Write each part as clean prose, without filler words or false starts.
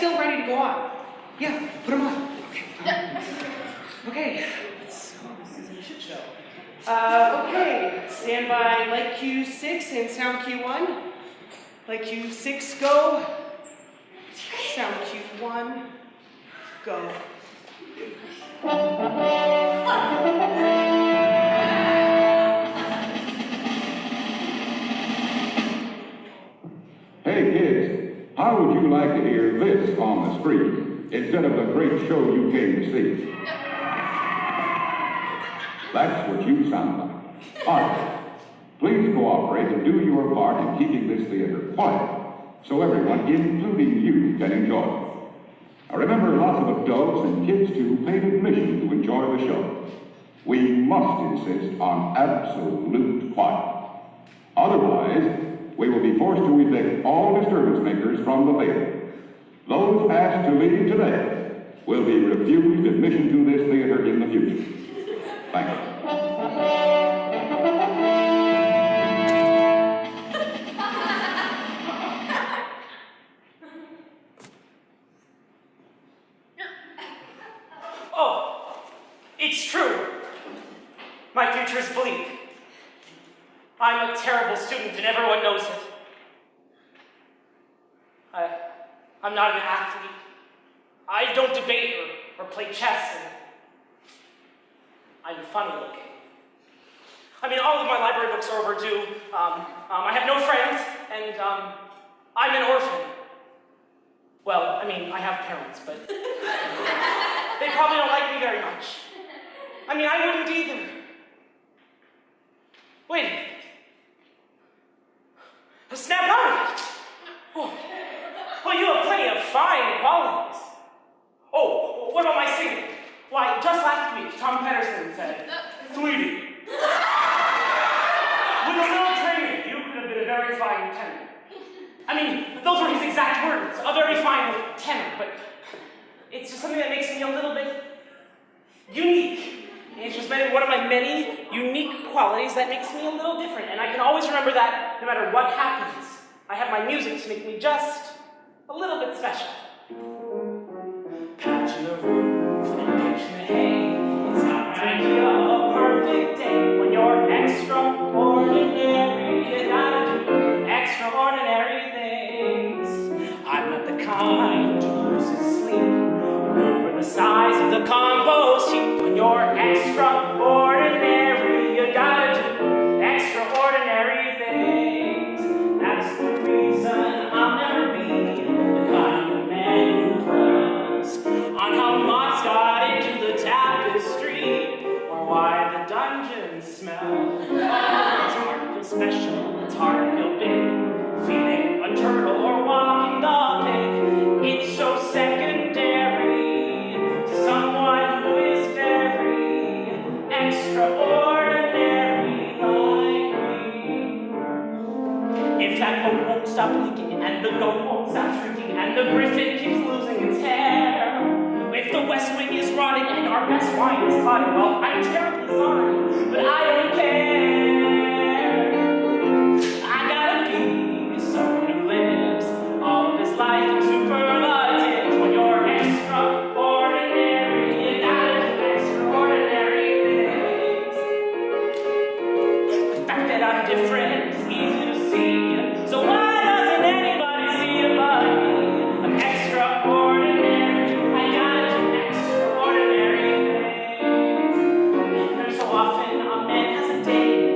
still ready to go on. Yeah, put them on. Okay. This is a shit show. Okay, stand by light cue 6 and sound cue 1. Light cue 6, go. Sound cue 1, go. Hey kids, how would you like to hear this on the screen instead of the great show you came to see? That's what you sound like. Artists, please cooperate and do your part in keeping this theater quiet so everyone, including you, can enjoy it. Now remember, lots of adults and kids too paid admission to enjoy the show. We must insist on absolute quiet. Otherwise, we will be forced to evict all disturbance makers from the theater. Those asked to leave today will be refused admission to this theater in the future. Thank you. Oh, it's true. My future is bleak. I'm a terrible student and everyone knows it. I'm not an athlete. I don't debate or play chess, and I'm funny looking. I mean, all of my library books are overdue. I have no friends, and I'm an orphan. Well, I mean, I have parents, but they probably don't like me very much. I mean, I wouldn't either. Wait a minute. Snap out of it! Oh. Well, you have plenty of fine qualities. Oh, what about my singing? Why, just last week, Tom Pedersen said, "Sweetie, with a little training, you could have been a very fine tenor." I mean, those were his exact words, a very fine tenor, but it's just something that makes me a little bit unique. It's just one of my many unique qualities that makes me a little different, and I can always remember that no matter what happens, I have my music to make me just a little bit special. Patch in the roof and pitch in the hay. It's not my idea of a perfect day. When you're extraordinary, you gotta do extraordinary things. I'm not the kind to lose his sleep over the size of the compost heap. When you're extraordinary, you gotta do extraordinary things. That's the reason I'll never be the kind of man who dwells on how moths got into the tapestry or why the dungeons smell. It's hard to feel special, it's hard to feel big, feeding a turtle or walking the pig. It's so secondary to someone who is very extraordinary like me. If that boat won't stop leaking, and the goat won't stop shrinking, and the griffin keeps losing its hair, if the west wing is rotting and our best wine is clotting, well, I'm terribly sorry, but I don't care. I gotta be someone who lives all of his life in superlatives. When you're extraordinary, you gotta do extraordinary things. The fact that I'm different is easy to see, so why doesn't anybody see it but me? I'm extraordinary, I gotta do extraordinary things. And there's so often a man hesitating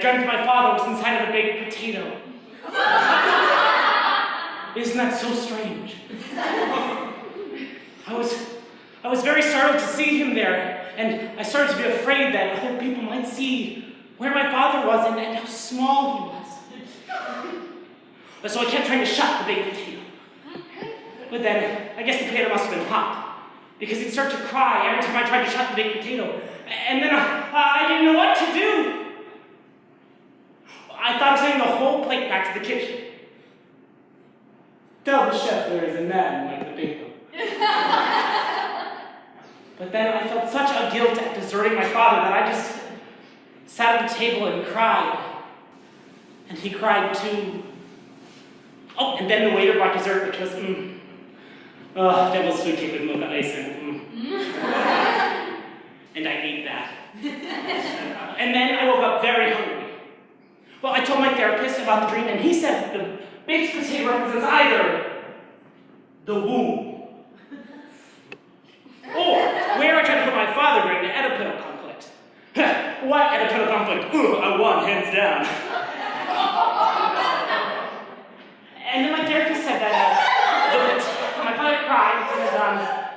dreamt my father was inside of a baked potato. Isn't that so strange? I was very startled to see him there, and I started to be afraid that other people might see where my father was and how small he was. So I kept trying to shut the baked potato. But then, I guess the potato must have been hot, because he'd start to cry every time I tried to shut the baked potato. And then I didn't know what to do. I thought of sending the whole plate back to the kitchen. Tell the chef there is a man like the potato. But then I felt such a guilt at deserting my father that I just sat at the table and cried. And he cried too. Oh, and then the waiter brought dessert, which was, devil's food cake with mocha icing. And I ate that. And then I woke up very hungry. Well, I told my therapist about the dream, and he said that the baked potato represents either the womb or where I tried to put my father during the Oedipal conflict. What Oedipal conflict? I won, hands down. And then my therapist said that my father cried because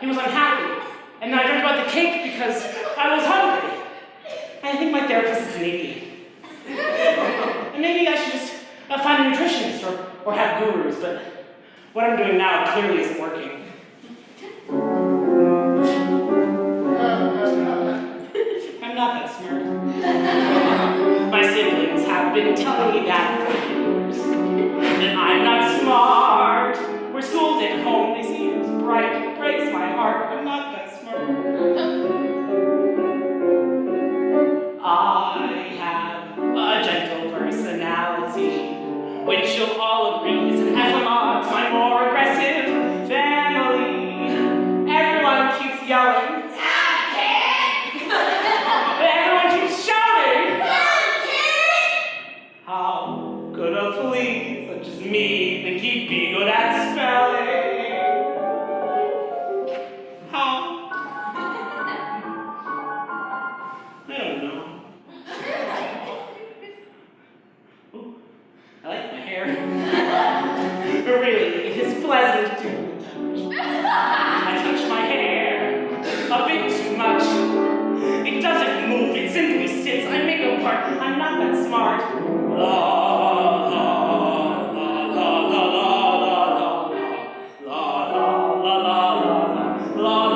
he was unhappy. And then I dreamt about the cake because I was hungry. And I think my therapist is an idiot. And maybe I should just find a nutritionist or have gurus, but what I'm doing now clearly isn't working. I'm not that smart. My siblings have been telling me that for years. That I'm not smart. We're schooled at home, they see it as bright. It breaks my heart. I'm not that smart. I have a gentle personality, which you'll all agree is an epithet to my more aggressive family. Everyone keeps yelling, everyone keeps shouting, how could a flea such as me think he'd be good at spelling? How? I don't know. Ooh, I like my hair. Really, it is pleasant to touch. I touch my hair a bit too much. It doesn't move, it simply sits. I make a part. I'm not that smart. La la la la la la la la la la la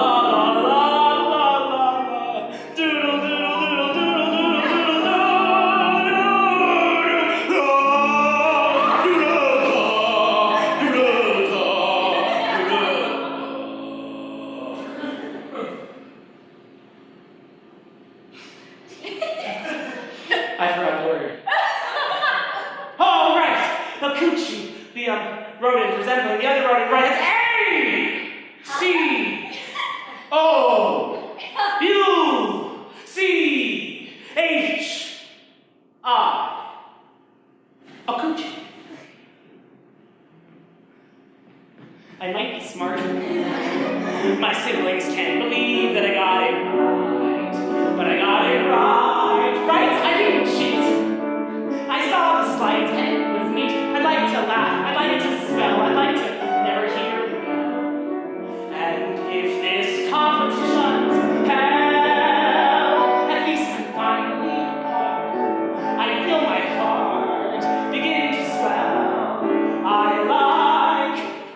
la la la la doodle doodle doodle doodle doodle I forgot the word. Oh, right! The coochie. The rodent resembling the other rodent, right? It's A-C-O-U-C-H-I. A coochie. I might be smart. My siblings can't believe that I got it right. But I got it right. Right? I didn't cheat. I saw the slight and it was neat. I'd like to laugh. I'd like to spell. I'd like to never hear it. And if this competition's hell, at least I'm finally a part. I feel my heart begin to swell.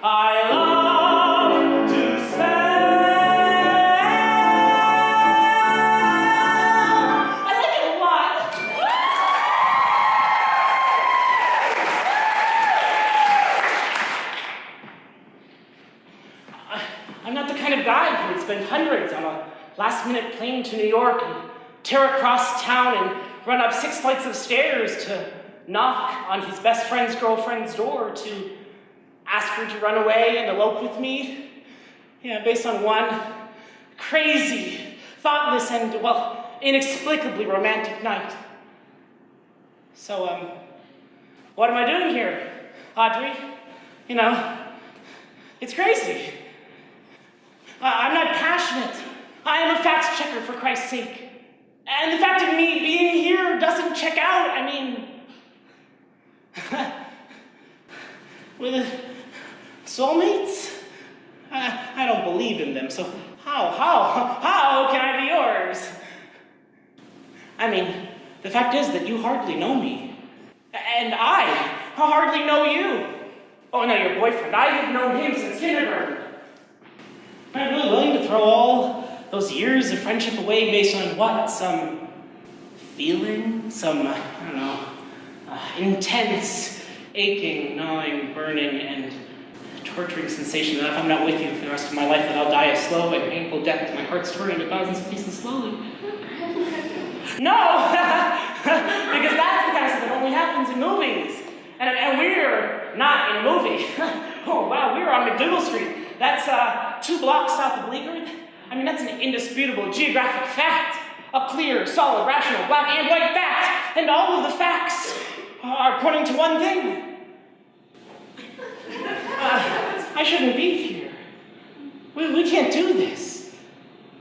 I love to spell. I like it a lot. I'm not the kind of guy who would spend hundreds on a last-minute plane to New York and tear across town and run up 6 flights of stairs to knock on his best friend's girlfriend's door to ask her to run away and elope with me. Yeah, based on one crazy, thoughtless, and, well, inexplicably romantic night. So, what am I doing here, Audrey? You know, it's crazy. I'm not passionate. I am a fact checker, for Christ's sake. And the fact of me being here doesn't check out. I mean, with soulmates? I don't believe in them, so how can I be yours? I mean, the fact is that you hardly know me. And I hardly know you. Oh, no, your boyfriend. I have known him since kindergarten. Am I really willing to throw all those years of friendship away based on what? Some feeling? Some, I don't know, intense, aching, gnawing, burning, and torturing sensation that if I'm not with you for the rest of my life, that I'll die a slow and painful death with my heart torn into thousands of pieces slowly. No! Because that's the kind of stuff that only happens in movies. And we're not in a movie. Oh, wow, we're on McDougal Street. That's 2 blocks south of Bleeckert. I mean, that's an indisputable geographic fact. A clear, solid, rational, black and white fact. And all of the facts are pointing to one thing. I shouldn't be here. We can't do this.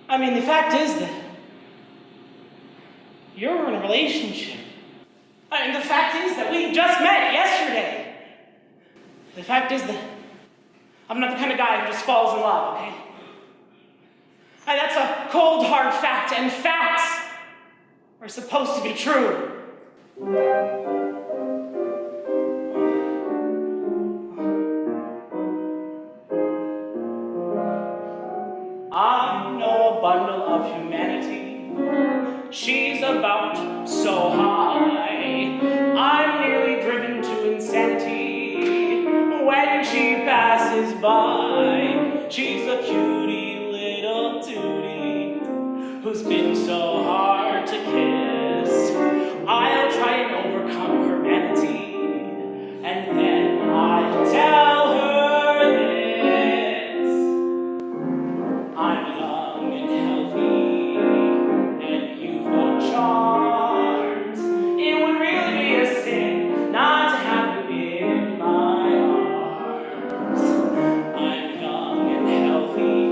I mean, the fact is that you're in a relationship. And the fact is that we just met yesterday. The fact is that I'm not the kind of guy who just falls in love, okay? And that's a cold, hard fact, and facts are supposed to be true. I know a bundle of humanity. She's about so high. I'm nearly driven to insanity when she passes by. She's a cutie little tootie who's been so hard to kiss. I'll try and overcome her vanity, and then I'll tell her this. I'm young and healthy, and you've got charms. It would really be a sin not to have you in my arms. I'm young and healthy,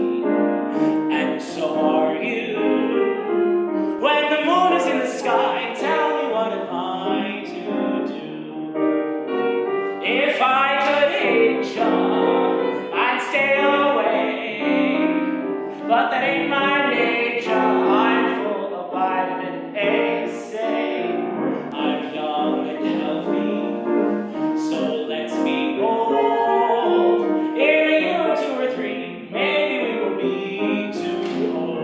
and so are you. When the moon is in the sky, tell me what am I to do? If I could hate you, I'd stay away. But that ain't my nature. I'm full of vitamin A. Say I'm young and healthy, so let's be bold. In a year or 2 or 3, maybe we will be too old.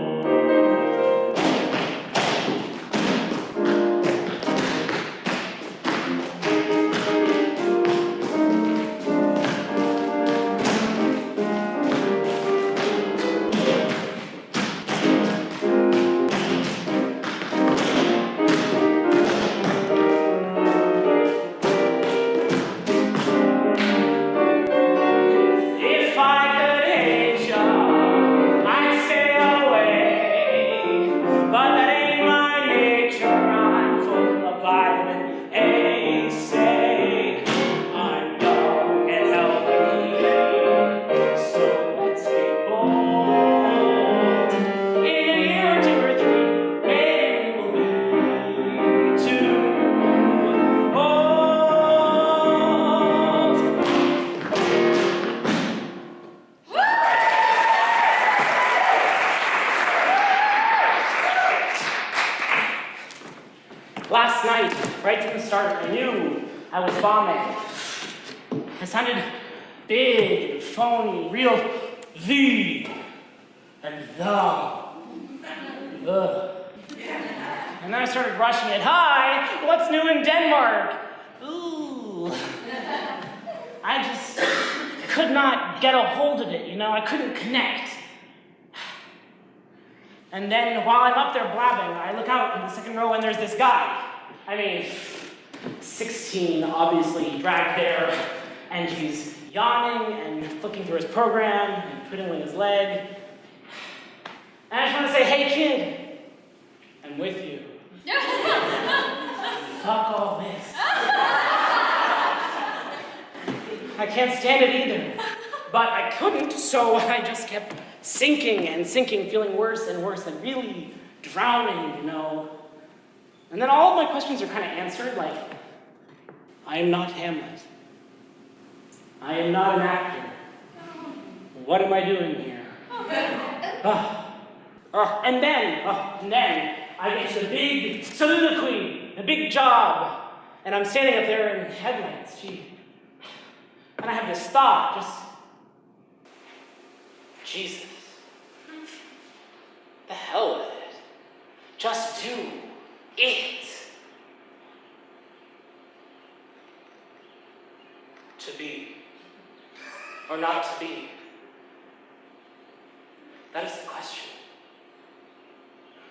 If I could hate you, I'd stay away. But that ain't my nature. I'm full of vitamin A. Say I'm young and healthy, so let's be bold. In a year or 2 or 3, maybe we'll be too old. Last night, right from the start, I knew I was bombing. I sounded big and phony, real the and the. And then I started rushing it. Hi, what's new in Denmark? Ooh. I just could not get a hold of it, you know? I couldn't connect. And then while I'm up there blabbing, I look out in the second row and there's this guy. I mean, 16, obviously dragged there, and he's yawning and flicking through his program and twiddling his leg. And I just want to say, hey kid, I'm with you. Fuck all this. I can't stand it either. But I couldn't, so I just kept sinking and sinking, feeling worse and worse, and really drowning, you know. And then all of my questions are kind of answered, like, I am not Hamlet. I am not an actor. What am I doing here? And then I get to the big soliloquy, the big job, and I'm standing up there in headlights, and I have this thought, Jesus, the hell with it. Just do it. To be, or not to be. That is the question.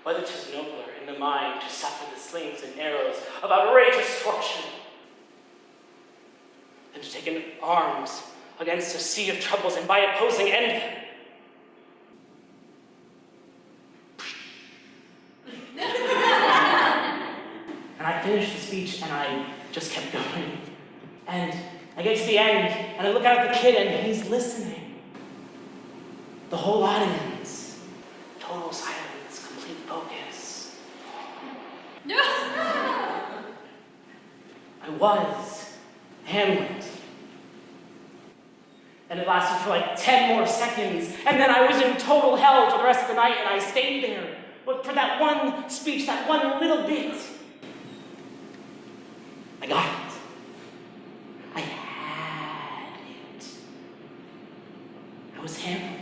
Whether 'tis nobler in the mind to suffer the slings and arrows of outrageous fortune than to take in arms against a sea of troubles and by opposing end them. And I finished the speech and I just kept going. And I get to the end and I look out at the kid and he's listening. The whole audience, total silence, complete focus. I was Hamlet. And it lasted for like 10 more seconds, and then I was in total hell for the rest of the night, and I stayed there. But for that one speech, that one little bit, I got it. I had it. I was Hamlet.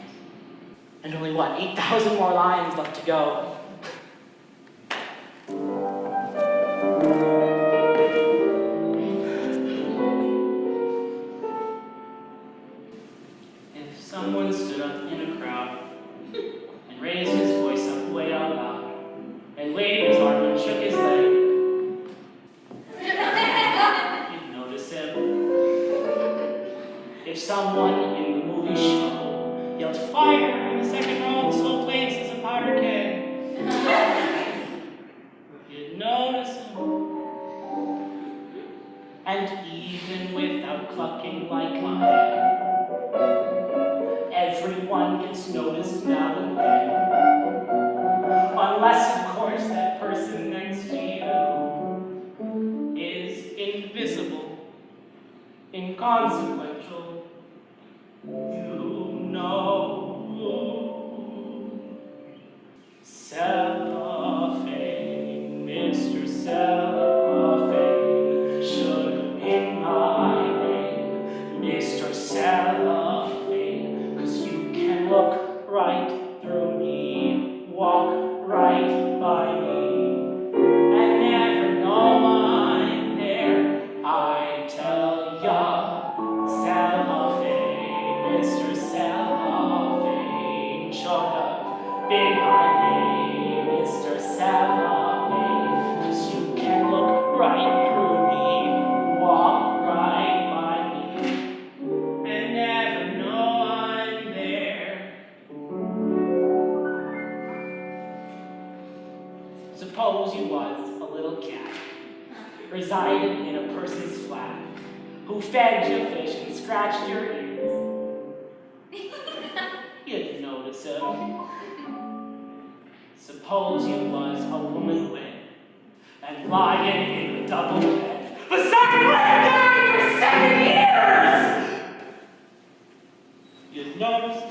And only 8,000 more lines left to go. If someone stood up in a crowd and raised his voice up way out loud and waved his arm and shook his leg, you'd notice him. If someone in the movie show yelled fire in the second row of this whole place is a powder keg, you'd notice him. And even without clucking like I am, everyone gets noticed now and then. Unless, of course, that person next to you is invisible, inconsequential. You know. Cellophane, Mr. Cellophane, should have been my name, Mr. Cellophane, 'cause you can look right through me, walk right by me, and never know I'm there. I tell ya, Cellophane, Mr. Cellophane, should have been my name, Mr. Cellophane, 'cause you can look right through me, walk right by me, and never know I'm there. Suppose you was a little cat, resided in a person's flat, who fed you fish and scratched your ears. You'd notice him. Suppose you was a woman wed, and lying in a double bed, beside a guy for 7 years! You'd notice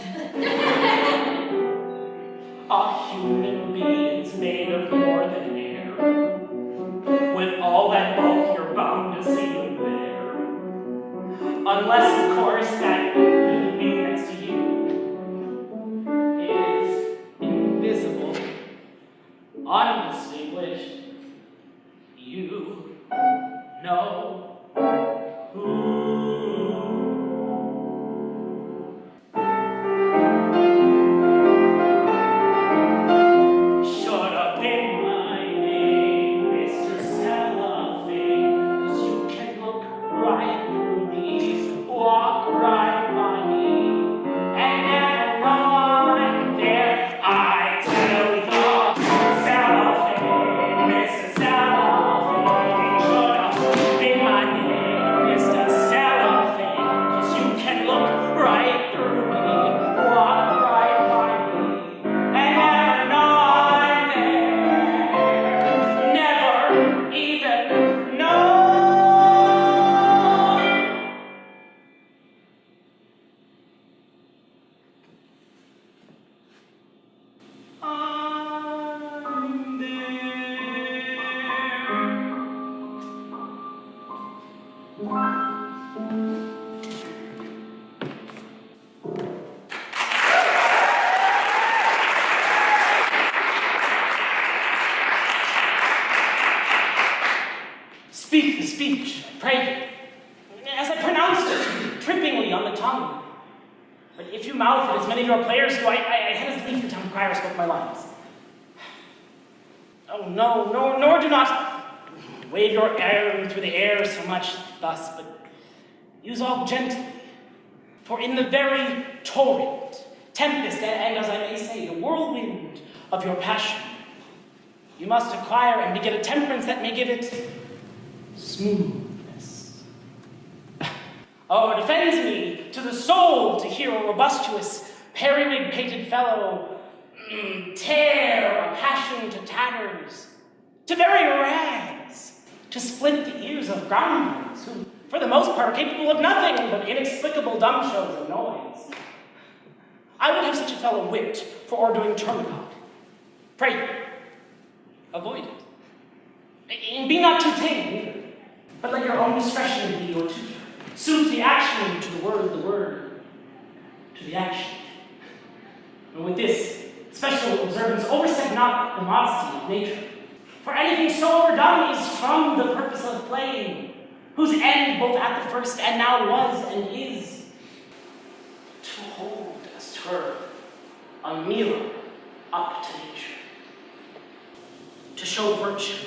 a human being's made of more than air, with all that bulk you're bound to see him there. Unless, of course, that human being next to you is invisible, undistinguished. You know who. leaf the town crier spoke my lines. Oh, no, nor do not wave your arm through the air so much thus, but use all gently. For in the very torrent, tempest, and as I may say, the whirlwind of your passion, you must acquire and beget a temperance that may give it smoothness. Oh, it offends me to the soul to hear a robustious, periwig-pated fellow tear a passion to tatters, to very rags, to split the ears of groundlings, who, for the most part, are capable of nothing but inexplicable dumb shows of noise. I would have such a fellow whipped for ordering termagant. Pray, avoid it. And be not too tame either, but let your own discretion be your tutor. Suit the action to the word to the action. And with this special observance, overstep not the modesty of nature. For anything so overdone is from the purpose of playing, whose end both at the first and now was and is to hold as 'twere a mirror up to nature, to show virtue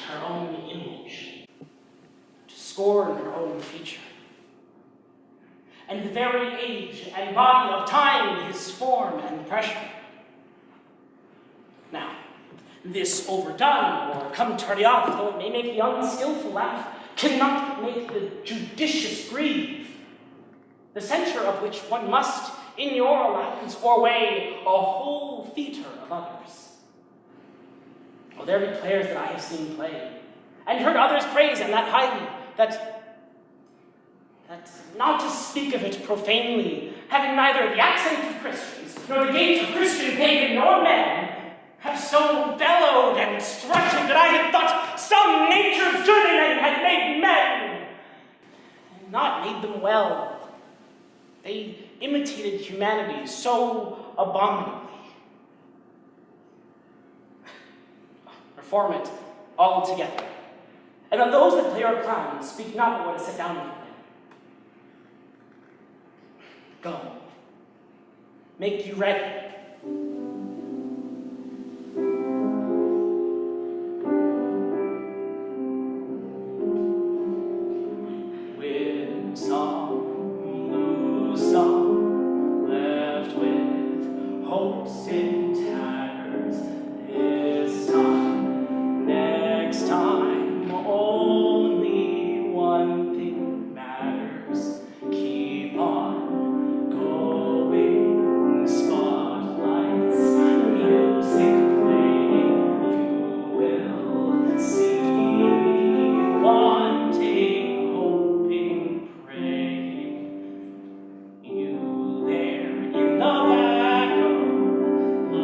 her own image, to scorn her own feature, and the very age and body of time his form and pressure. Now, this overdone, or come tardy off, though it may make the unskillful laugh, cannot make the judicious grieve, the censure of which one must, in your allowance, o'erweigh a whole theatre of others. Well, there be players that I have seen play, and heard others praise, and that highly, that not to speak of it profanely, having neither the accent of Christians, nor the gait of Christian pagan nor man, have so bellowed and strutted that I had thought some nature's journeyman had made men, and not made them well. They imitated humanity so abominably. Reform it altogether. And of those that play our clowns, speak not what is set down for them. Go. Make you ready. With some, lose some, left with hopes in tatters. This time, next time, only one thing matters. Keep on going, spotlights, music playing, you will see, wanting, hoping, praying. You there in the background,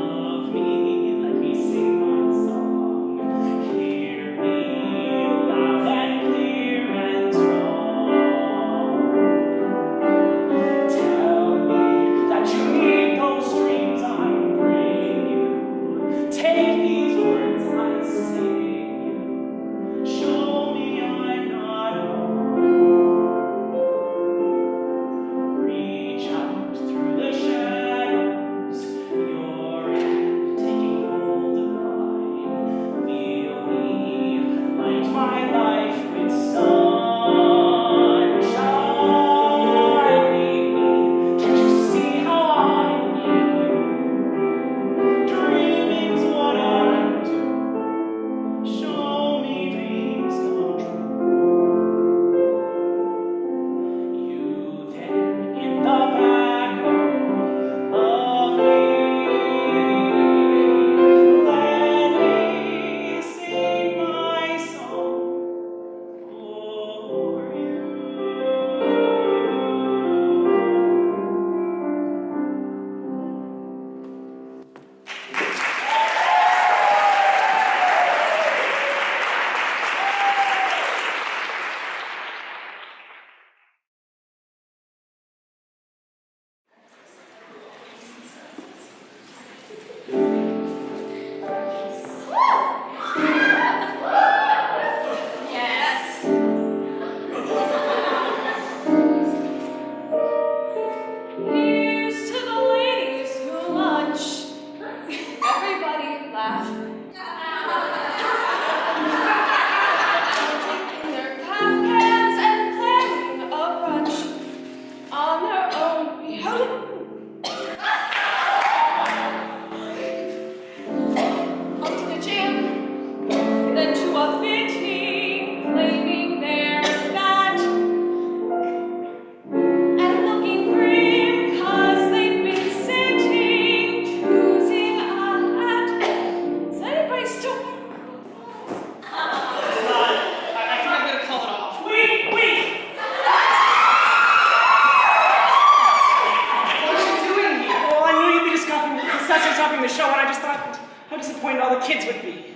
doing the show, and I just thought how disappointed all the kids would be.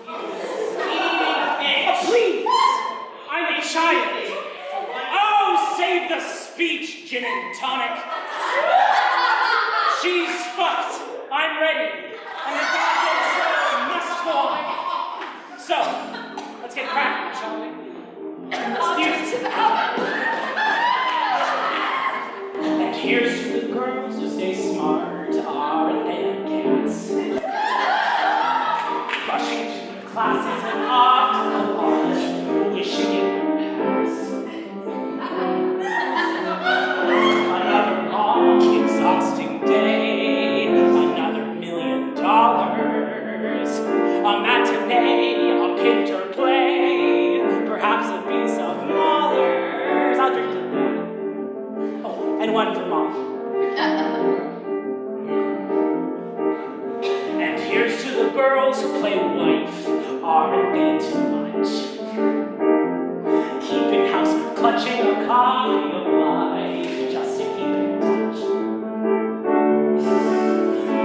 Oh, please! I'm a child. Oh, save the speech, gin and tonic. She's fucked. I'm ready. And the goddamn show must go on. So, let's get cracking, shall we? And here's to the girls who stay smart, aren't they a gas? Rushing to the classes and off to the lodge, wishing it would pass. Another long, exhausting day, another $1 million, a matinee, a pinter play, perhaps a piece of Mahler's. I'll drink to that. Oh, and one for Mom. And here's to the girls who play wife, aren't they too much? Keeping house but clutching a copy of life just to keep in touch.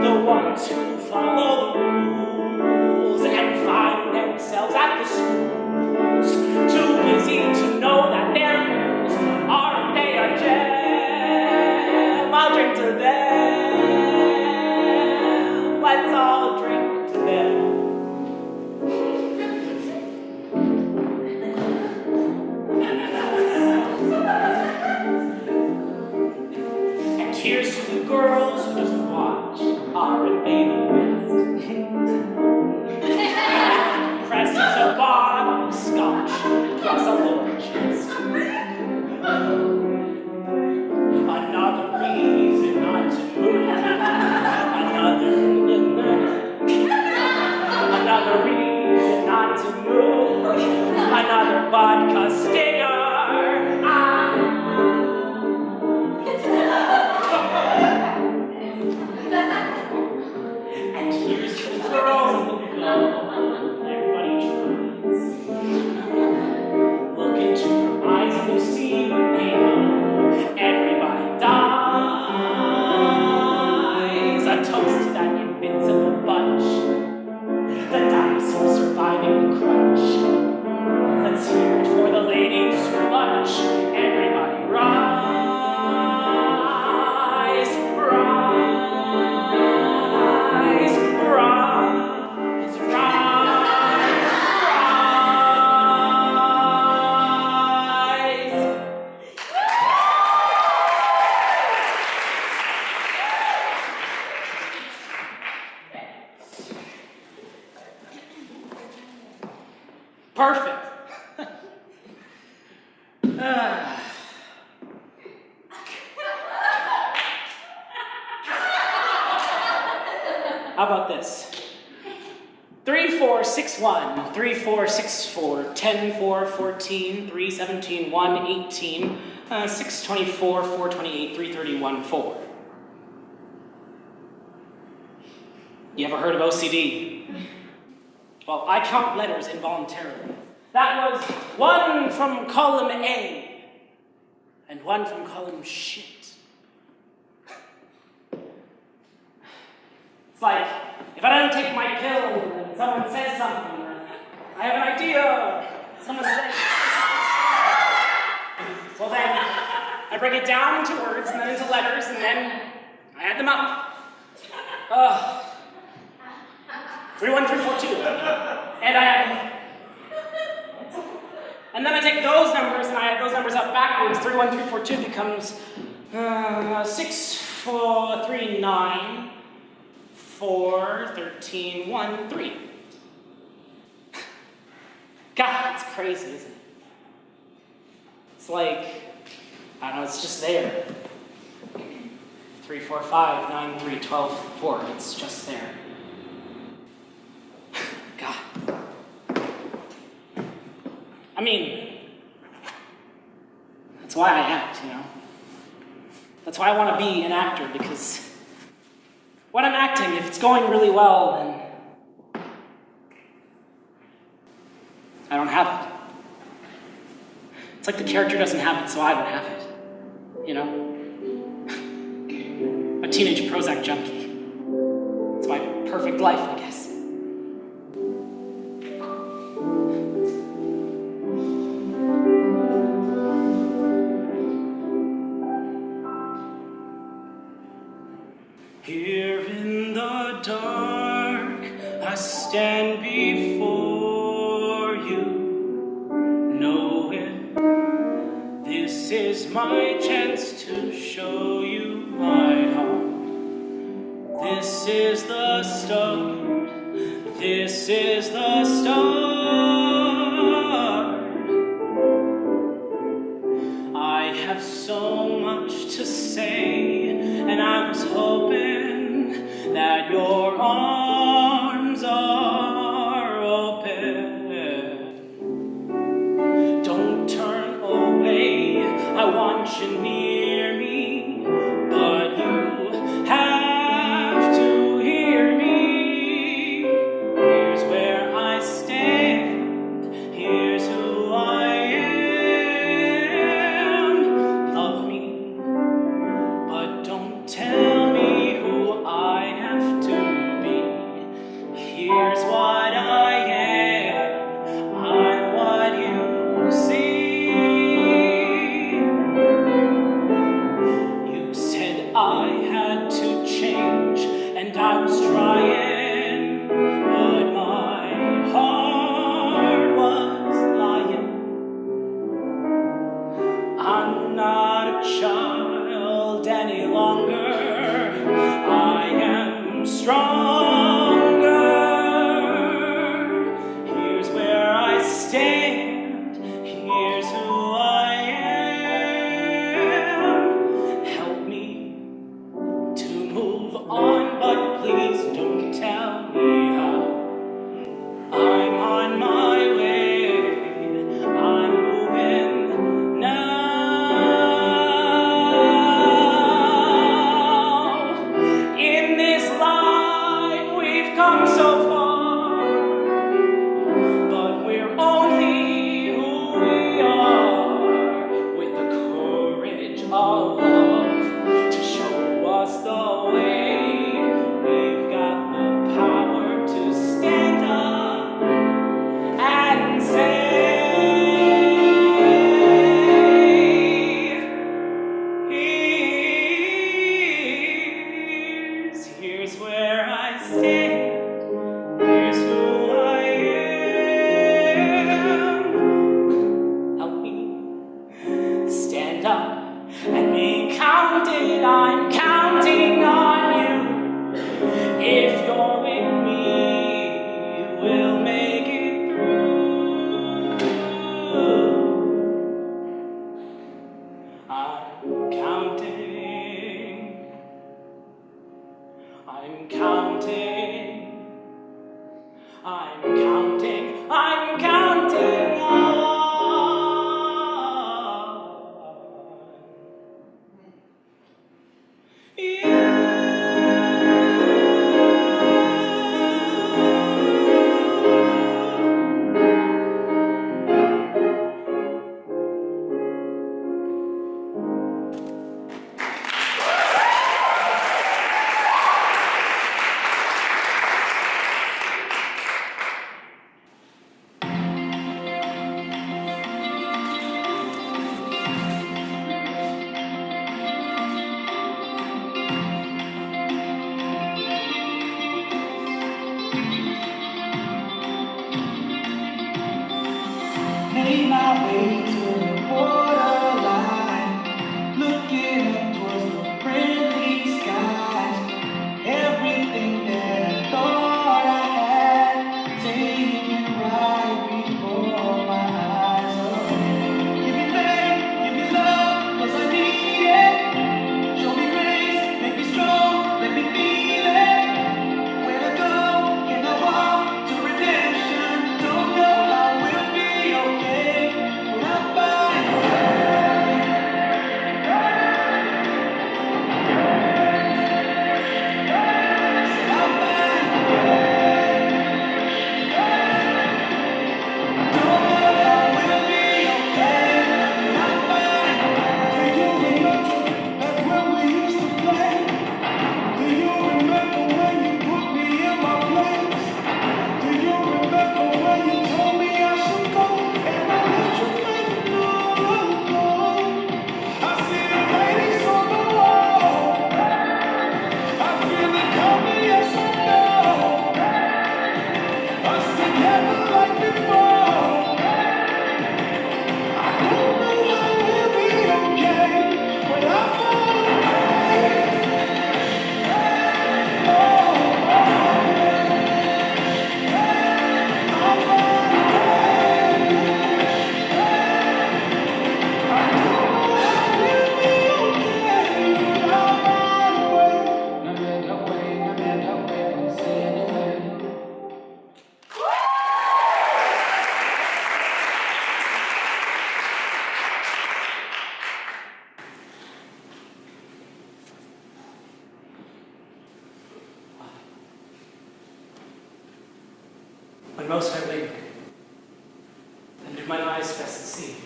The ones who follow the rules and find themselves at the schools, too busy to know that they're fools, aren't they a gem? I'll drink to them. Let's all drink to them. And here's to the girls who just watch, aren't they the best? Presses a bottle of scotch, plus a little chest. Another reason not to move. Another reason not to move. Another vodka stinger. And here's to the girls on the go. Everybody tries. Look into your eyes and you see what they know. Everybody dies. A toast to that invincible bunch. The dinosaur surviving crunch. Let's hear it for the ladies who lunch. Everybody rise. Perfect. How about this? 3461, 3464, 10, 4, 14, 317, 1, 18, 624, 428, 331, 4. You ever heard of OCD? Well, I count letters involuntarily. That was one from column A and one from column shit. It's like, if I don't take my pill and someone says something, or I have an idea, someone says, well then, I break it down into words and then into letters and then I add them up. 31342. And then I take those numbers and I add those numbers up backwards. 31342 becomes 6, 4, 3, 9, 4, 13, 1, 3. God, that's crazy, isn't it? It's like, I don't know, it's just there. 3, 4, 5, 9, 3, 12, 4. It's just there. God. I mean, that's why I act, you know? That's why I want to be an actor, because when I'm acting, if it's going really well, then I don't have it. It's like the character doesn't have it, so I don't have it. You know? A teenage Prozac junkie. That's why perfect life, I guess. Here in the dark, I stand before you, knowing this is my chance to show you my heart. This is the start, this is the start. I have so much to say, and I was hoping that your arms are open. Don't turn away, I want you near me, but you have to hear me. Here's where I stand, here's who I am. Love me, but don't tell me who I have to be. Here's what I am, I'm what you see. You said I had to change, and I was trying, but my heart was lying. I'm not a child any longer, I am stronger. Here's where I stand, here's who I am. Help me to move on, but please don't tell me how. I'm on my way, I'm moving now. In this life we've come so far, but we're only who we are, with the courage of love to show us the way. We've got the power to stand up and say, here's where I stand, here's who I am. Help me stand up and be counted. I'm counting on you. If you're with me, we'll make it through. I'm counting, I'm counting, I'm counting, I'm counting on you. most I wake, then do my eyes rest to see.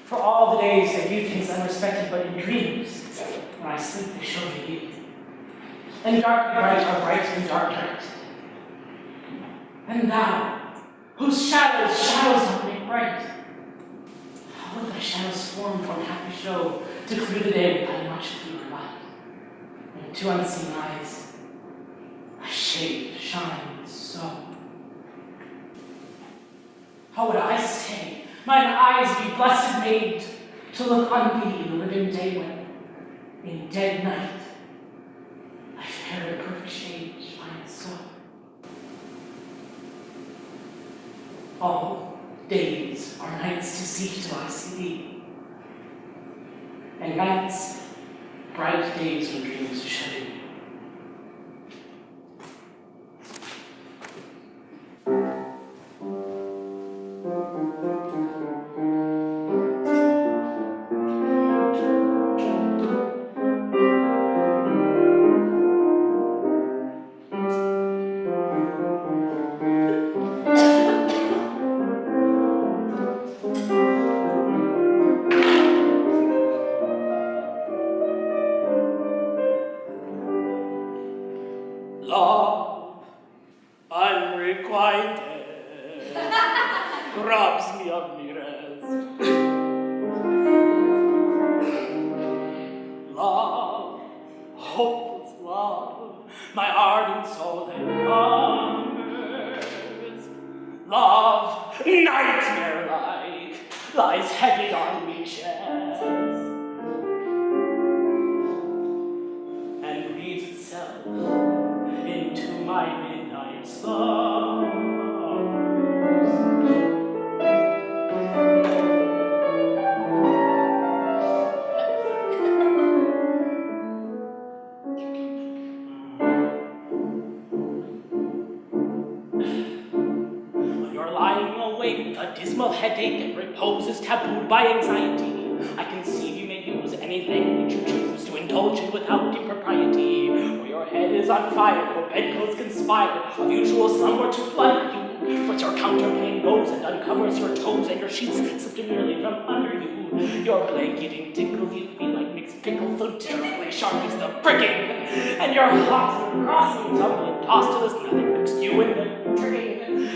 For all the days I view things unrespected, but in dreams, when I sleep they show me you. And dark and bright are bright and dark bright. And thou, whose shadows not make bright, how would thy shadows form for happy show to clear the day with thy much clearer light? And to unseen eyes, thy shade shines so. How would I say, mine eyes be blessed made, to look on thee in the living day when, in dead night, thy fair and perfect shade shines so. All days are nights to seek till I see thee, and nights, bright days when dreams shut in. Love, unrequited, robs me of me rest. Love, hopeless love, my ardent soul encumbers. Love, nightmare-like, lies heavy on me chest, and weaves itself into my midnight slumbers. When you're lying awake with a dismal headache and repose is tabooed by anxiety, I conceive you may use any language you choose to indulge in without impropriety. For your head is on fire, your bedclothes conspire of usual slumber to blind you. But your counterpane goes and uncovers your toes, and your sheets slip demurely from under you. Your blanketing tickles you feel like mixed pickles, so terribly sharp is the pricking. And your hops are crossing, tumbling, tossed till there's nothing betwixt you and the tricking.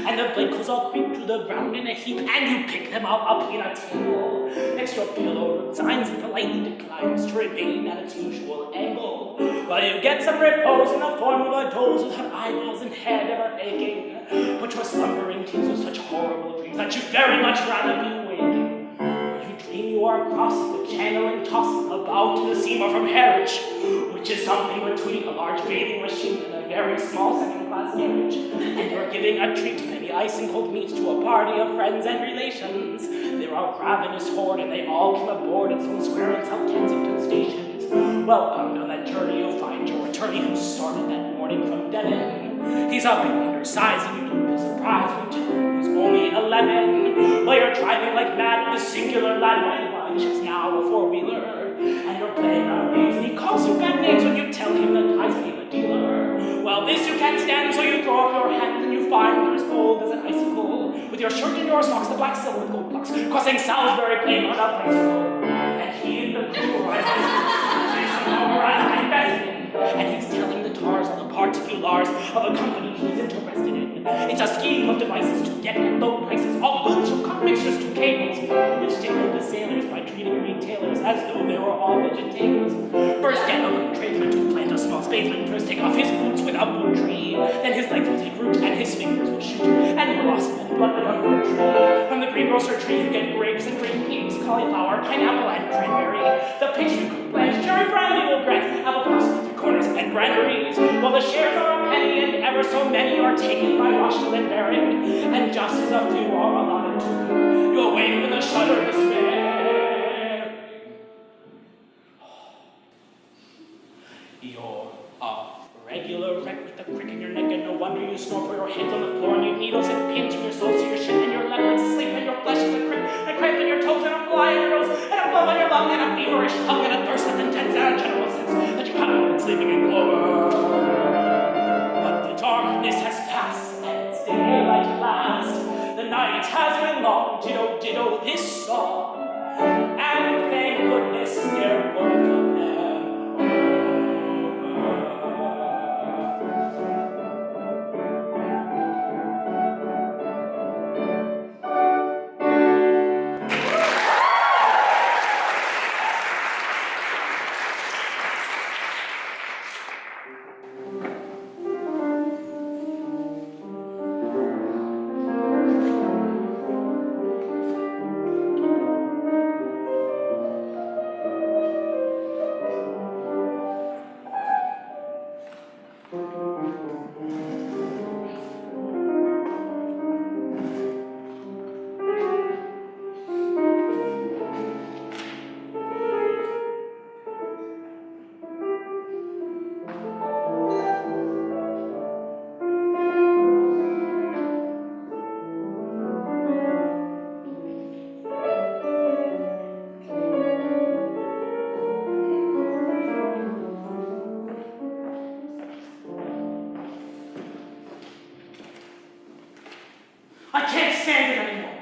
And the blankets all creep to the ground in a heap, and you pick them all up in a table. Next your pillow resigns and politely declines to remain at its usual angle, while you get some repose in the form of a doze without eyeballs and head ever aching. But your slumbering teems with such horrible dreams that you'd very much rather be waking. For you dream you are crossing the channel and tossing about in the seam or from Harwich, which is something between a large bathing machine and a very small second-class carriage. And you're giving a treat, penny ice and cold meat, to a party of friends and relations. They're a ravenous horde, and they all came aboard at Sloane Square and South Kensington stations. Well, bound on that journey, you'll find your attorney who started that morning from Devon. He's a bit undersized, and you don't be surprised when you tell him he's only 11. While you're driving like mad with a singular lad, why ship's now a four-wheeler, and you're playing around games, and he calls you bad names when you tell him that I's name a dealer. Well, this you can't stand, so you throw up your hands, and you find you're as cold as an icicle, with your shirt and your socks, the black silk with gold plucks, crossing Salisbury Plain on a bicycle. And he and the crew are and he's telling the tars all the particulars of a company he's interested in. It's a scheme of devices to get at low prices, all goods from cut mixtures to cables, which tickled the sailors by treating retailers as though they were all vegetarians. First get a tradesman to plant a small spadesman, first take off his boots with a boot tree, then his legs will take root and his fingers will shoot, and blossom and blood like a fruit tree. From the greengrocer tree you get grapes and green peas, cauliflower, pineapple, and cranberry. The pastry cook blend, cherry brandy will grant, apple puffs, corners, and granberries. While the shares are a penny, and ever so many are taken by Rothschild and Baring, and just as a few are allotted to you, you awake with a shudder of despair. You're a regular wreck with the crick in your neck, and no wonder you snore, for your head's on the floor, and you needles and pins in your soles to your shin, and your left leg's asleep, and your flesh is a cramp in your toes, and a fly in your nose, and a bump on your lung, and a feverish tongue, and a thirst that's intense, and a general sense that you haven't been sleeping in clover. But the darkness has passed, I can't stand it anymore.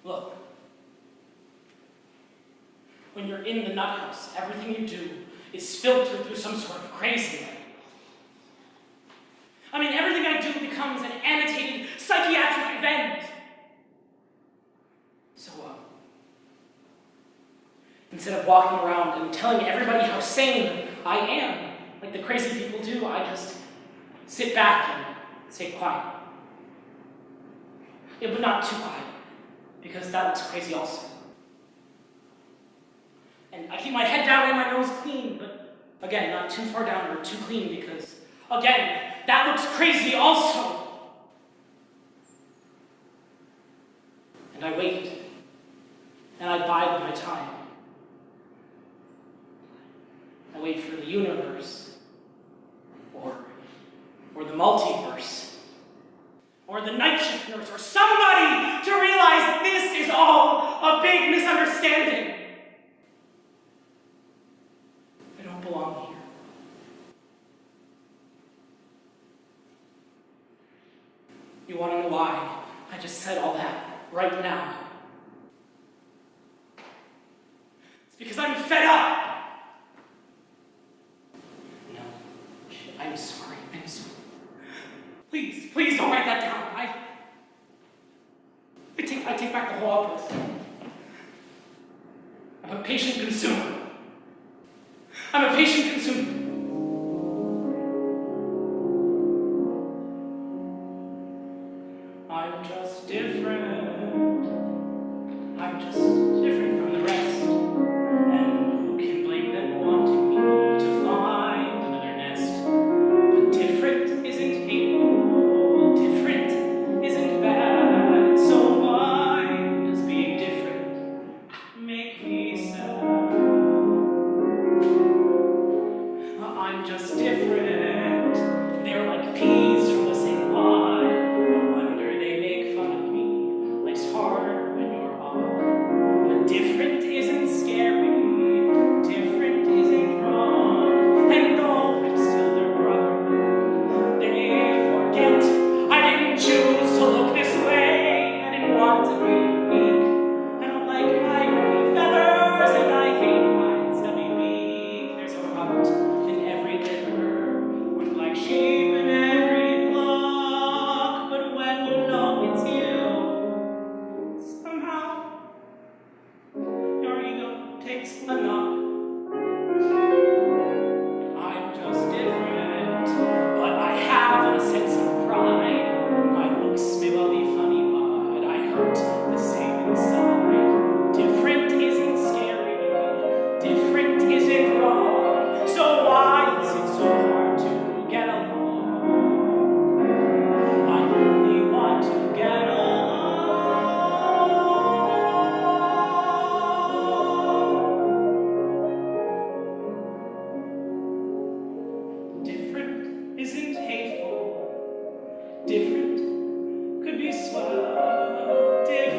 Look, when you're in the nut house, everything you do is filtered through some sort of crazy way. I mean, everything I do becomes an annotated psychiatric event. So, instead of walking around and telling everybody how sane I am, like the crazy people do, I just sit back and stay quiet. Yeah, but not too quiet, because that looks crazy also. And I keep my head down and my nose clean, but again, not too far down or too clean, because again, that looks crazy also. And I wait, and I bide my time. I wait for the universe, or the multiverse, or the night shift nurse, or somebody to realize that this is all a big misunderstanding. I don't belong here. You want to know why I just said all that right now? It's because I'm fed up. No, I'm sorry. Please don't write that down. I take back the whole opposite. I'm a patient consumer. I'm just different. I'm just different from the rest. And who can blame them wanting me to find another nest? But different isn't hateful. Different isn't bad. So why does being different make me sad? I'm just different. They're like peas from the same pod. No wonder they make fun of me. Life's hard when you're odd. But different isn't scary. Different isn't wrong. And though I'm still their brother, they forget I didn't choose to look this way. I didn't want to be unique. I don't like my grubby feathers, and I hate my stubby beak. There's a rut in every litter. We're like sheep in every flock. But when you know it's you, somehow your ego takes a knock. I'm just different, but I have a sense of pride. My looks may well be funny, but I hurt the same inside. Different isn't scary, different isn't wrong. So why is it so hard to get along? I only want to get along. Different isn't hateful. Different could be swell. Different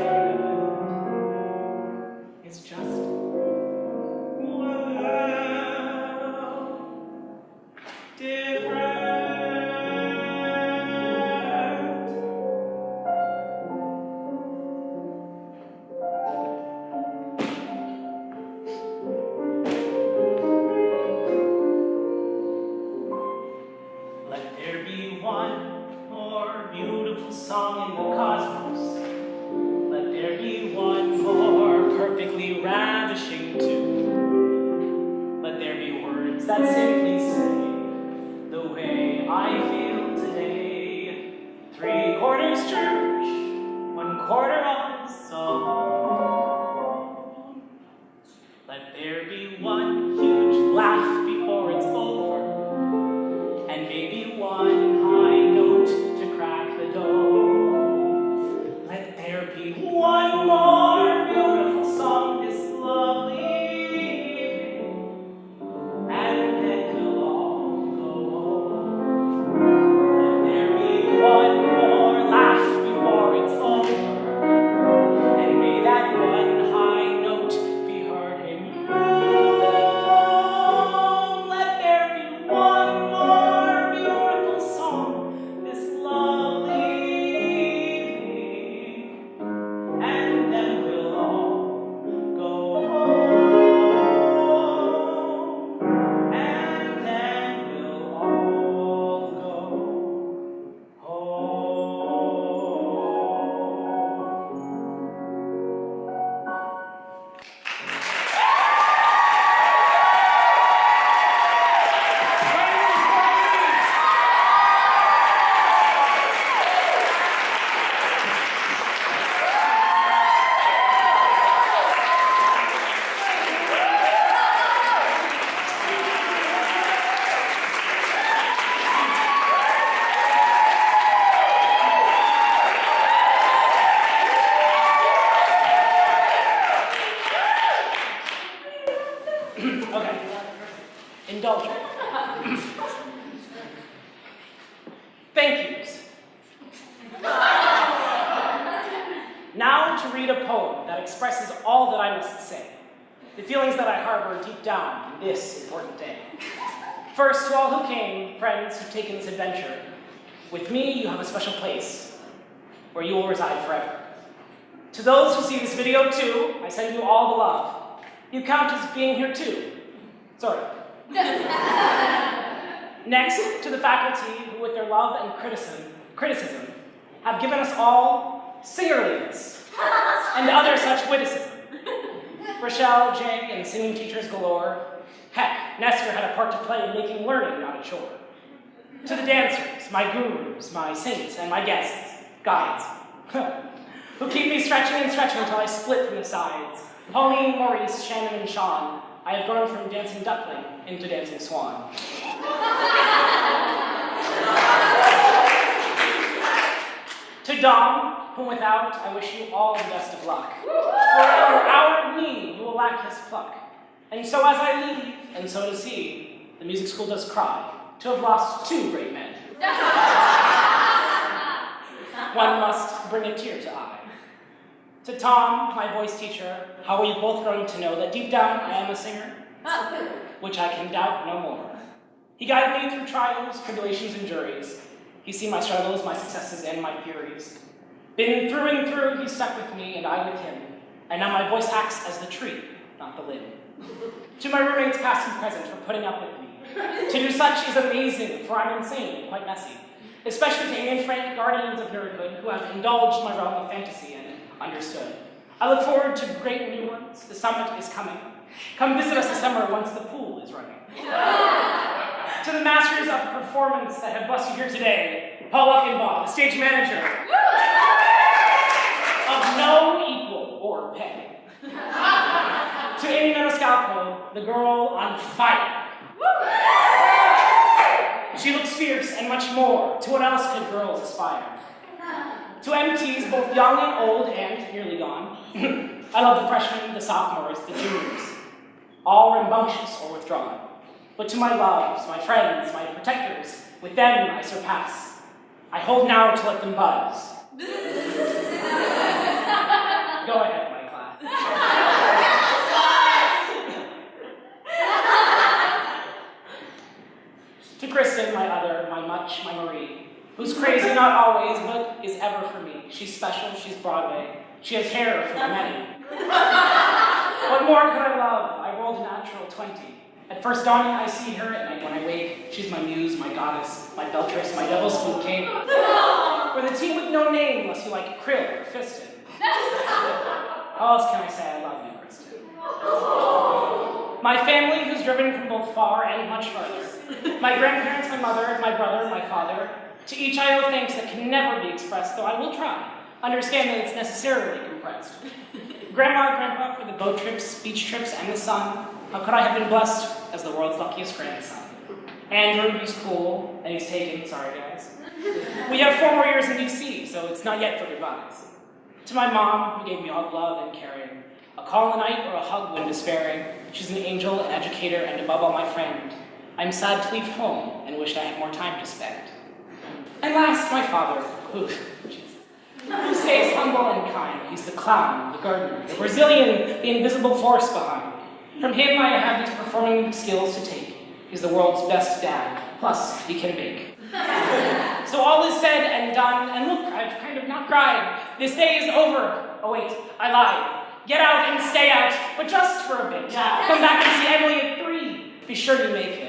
Now to read a poem that expresses all that I must say, the feelings that I harbor deep down in this important day. First, to all who came, friends who've taken this adventure, with me you have a special place where you will reside forever. To those who see this video too, I send you all the love. You count as being here too, sort of. Next, to the faculty who with their love and criticism have given us all singerliness and other such witticism. Rochelle, Jay, and singing teachers galore. Heck, Nestor had a part to play in making learning not a chore. To the dancers, my gurus, my saints, and my guests, guides, who keep me stretching and stretching until I split from the sides. Pauline, Maurice, Shannon, and Sean, I have grown from dancing duckling into dancing swan. To Dom, whom without, I wish you all the best of luck. For out of me, you will lack his pluck. And so as I leave, and so does he, the music school does cry, to have lost two great men. One must bring a tear to eye. To Tom, my voice teacher, how are you both grown to know that deep down I am a singer? Which I can doubt no more. He guided me through trials, tribulations, and juries. He's seen my struggles, my successes, and my furies. Been through and through, he stuck with me, and I with him. And now my voice acts as the tree, not the limb. To my roommates past and present for putting up with me. To do such is amazing, for I'm insane and quite messy. Especially to Amy and Frank, guardians of nerdhood, who have indulged my realm of fantasy and understood. I look forward to great new ones. The summit is coming. Come visit us this summer once the pool is running. To the masters of performance that have blessed you here today, Paul Luckenbaugh, the stage manager, of no equal or pay. To Amy Maniscalco, the girl on fire. She looks fierce and much more. To what else could girls aspire? To MTs, both young and old and nearly gone. I love the freshmen, the sophomores, the juniors. All rambunctious or withdrawn. But to my loves, my friends, my protectors, with them I surpass. I hold now to let them buzz. Go ahead, my class. To Kristen, my other, my much, my Marie, who's crazy not always, but is ever for me. She's special, she's Broadway. She has hair for the many. What more could I love? I rolled a natural 20. At first dawning, I see her, at night when I wake. She's my muse, my goddess, my beltress, my devil's food cake. We're the team with no name, unless you like krill or fisted. How else can I say I love you, Kristen? My family, who's driven from both far and much farther. My grandparents, my mother, my brother, my father. To each I owe thanks that can never be expressed, though I will try. Understand that it's necessarily compressed. Grandma and Grandpa for the boat trips, beach trips, and the sun. How could I have been blessed as the world's luckiest grandson? Andrew, he's cool, and he's taken, sorry guys. We have 4 more years in DC, so it's not yet for goodbyes. To my mom, who gave me all love and caring, a call in the night or a hug when despairing. She's an angel, an educator, and above all my friend. I'm sad to leave home and wish I had more time to spend. And last, my father, who stays humble and kind. He's the clown, the gardener, the Brazilian, the invisible force behind. From him I have these performing skills to take. He's the world's best dad, plus he can bake. So all is said and done, and look, I've kind of not cried. This day is over. Oh wait, I lied. Get out and stay out, but just for a bit. Come back and see Emily at 3. Be sure you make it.